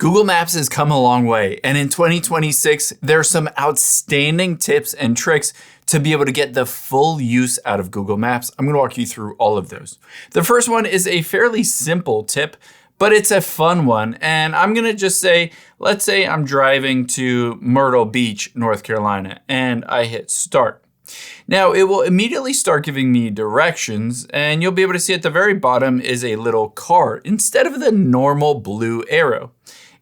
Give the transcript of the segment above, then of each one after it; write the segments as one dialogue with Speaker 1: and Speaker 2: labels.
Speaker 1: Google Maps has come a long way, and in 2026, there are some outstanding tips and tricks to be able to get the full use out of Google Maps. I'm going to walk you through all of those. The first one is a fairly simple tip, but it's a fun one, and I'm going to just say, let's say I'm driving to Myrtle Beach, North Carolina, and I hit start. Now it will immediately start giving me directions, and you'll be able to see at the very bottom is a little car instead of the normal blue arrow.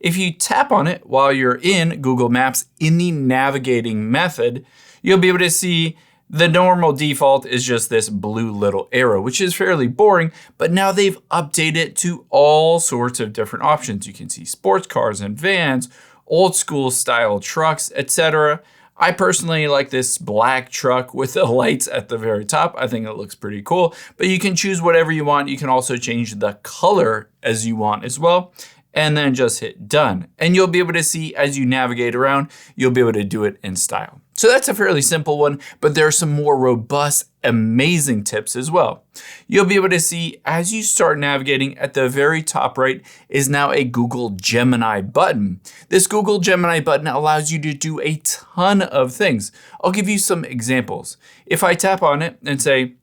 Speaker 1: If you tap on it while you're in Google Maps in the navigating method, you'll be able to see the normal default is just this blue little arrow, which is fairly boring, but now they've updated it to all sorts of different options. You can see sports cars and vans, old school style trucks, etc. I personally like this black truck with the lights at the very top. I think it looks pretty cool, but you can choose whatever you want. You can also change the color as you want as well, and then just hit done. And you'll be able to see as you navigate around, you'll be able to do it in style. So that's a fairly simple one, but there are some more robust, amazing tips as well. You'll be able to see as you start navigating at the very top right is now a Google Gemini button. This Google Gemini button allows you to do a ton of things. I'll give you some examples. If I tap on it and say,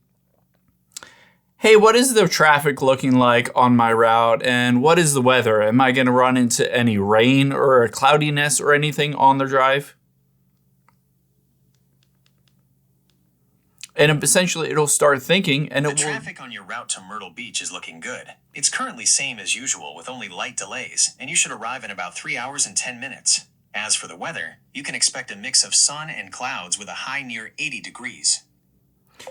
Speaker 1: hey, what is the traffic looking like on my route and what is the weather? Am I going to run into any rain or a cloudiness or anything on the drive? And essentially it'll start thinking and
Speaker 2: the traffic on your route to Myrtle Beach is looking good. It's currently same as usual with only light delays, and you should arrive in about 3 hours and 10 minutes. As for the weather, you can expect a mix of sun and clouds with a high near 80 degrees.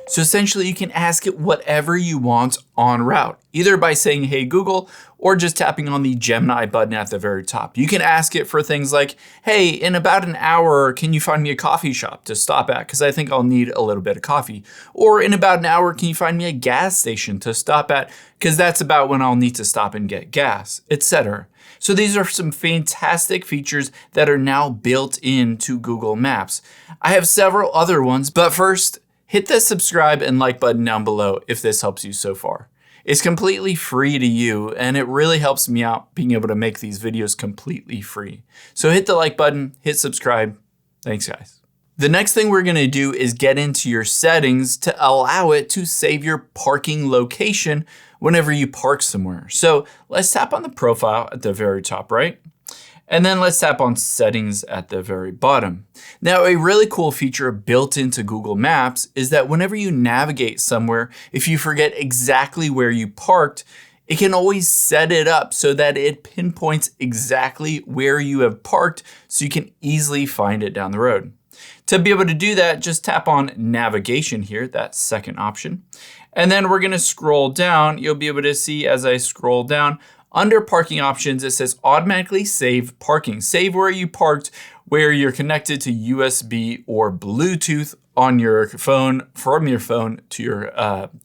Speaker 1: So essentially you can ask it whatever you want en route, either by saying, hey Google, or just tapping on the Gemini button at the very top. You can ask it for things like, hey, in about an hour, can you find me a coffee shop to stop at? Because I think I'll need a little bit of coffee. Or in about an hour, can you find me a gas station to stop at? Because that's about when I'll need to stop and get gas, etc. So these are some fantastic features that are now built into Google Maps. I have several other ones, but first, hit the subscribe and like button down below if this helps you so far. It's completely free to you, and it really helps me out being able to make these videos completely free. So hit the like button, hit subscribe. Thanks guys. The next thing we're gonna do is get into your settings to allow it to save your parking location whenever you park somewhere. So let's tap on the profile at the very top right. And then let's tap on settings at the very bottom. Now, a really cool feature built into Google Maps is that whenever you navigate somewhere, if you forget exactly where you parked, it can always set it up so that it pinpoints exactly where you have parked so you can easily find it down the road. To be able to do that, just tap on navigation here, that second option. And then we're gonna scroll down. You'll be able to see as I scroll down, under parking options, it says automatically save parking. Save where you parked, where you're connected to USB or Bluetooth on your phone, from your phone to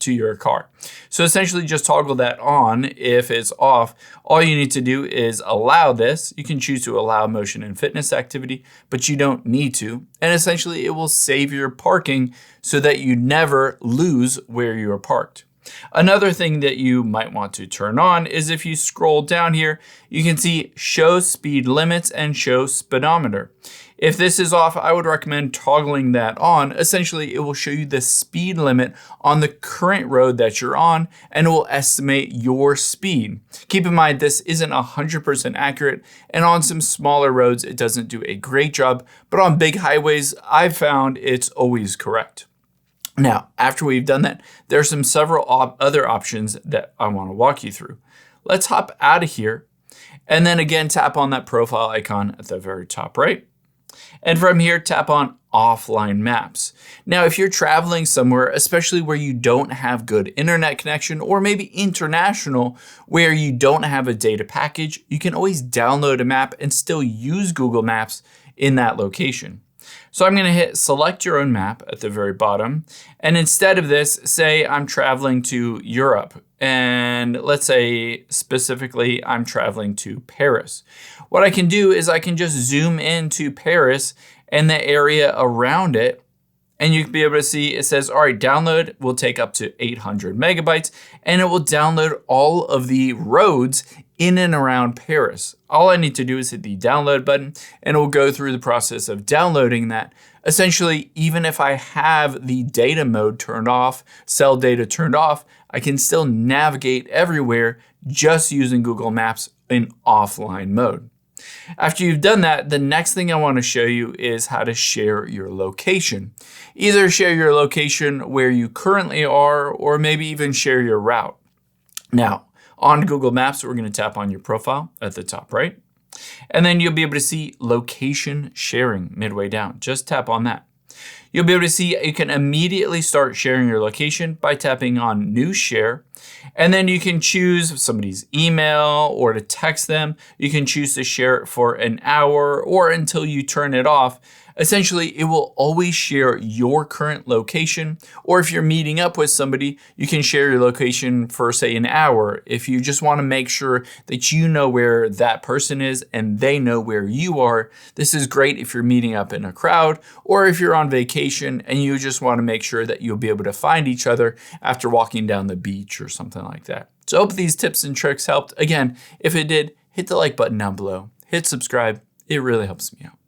Speaker 1: your car. So essentially just toggle that on. If it's off, all you need to do is allow this. You can choose to allow motion and fitness activity, but you don't need to. And essentially it will save your parking so that you never lose where you are parked. Another thing that you might want to turn on is if you scroll down here, you can see show speed limits and show speedometer. If this is off, I would recommend toggling that on. Essentially, it will show you the speed limit on the current road that you're on, and it will estimate your speed. Keep in mind, this isn't 100% accurate, and on some smaller roads, it doesn't do a great job, but on big highways, I've found it's always correct. Now, after we've done that, there are several other options that I want to walk you through. Let's hop out of here and then again tap on that profile icon at the very top right. And from here, tap on offline maps. Now, if you're traveling somewhere, especially where you don't have good internet connection or maybe international where you don't have a data package, you can always download a map and still use Google Maps in that location. So I'm going to hit select your own map at the very bottom. And instead of this, say I'm traveling to Europe. And let's say specifically I'm traveling to Paris. What I can do is I can just zoom into Paris and the area around it. And you can be able to see it says, all right, download will take up to 800 megabytes. And it will download all of the roads in and around Paris. All I need to do is hit the download button and it will go through the process of downloading that. Essentially, even if I have the data mode turned off, cell data turned off, I can still navigate everywhere just using Google Maps in offline mode. After you've done that, the next thing I want to show you is how to share your location. Either share your location where you currently are, or maybe even share your route. Now, on Google Maps, we're going to tap on your profile at the top right, and then you'll be able to see location sharing midway down. Just tap on that. You'll be able to see you can immediately start sharing your location by tapping on New Share. And then you can choose somebody's email or to text them. You can choose to share it for an hour or until you turn it off. Essentially, it will always share your current location. Or if you're meeting up with somebody, you can share your location for, say, an hour. If you just want to make sure that you know where that person is and they know where you are, this is great if you're meeting up in a crowd or if you're on vacation and you just want to make sure that you'll be able to find each other after walking down the beach or something like that. So I hope these tips and tricks helped. Again, if it did, hit the like button down below. Hit subscribe. It really helps me out.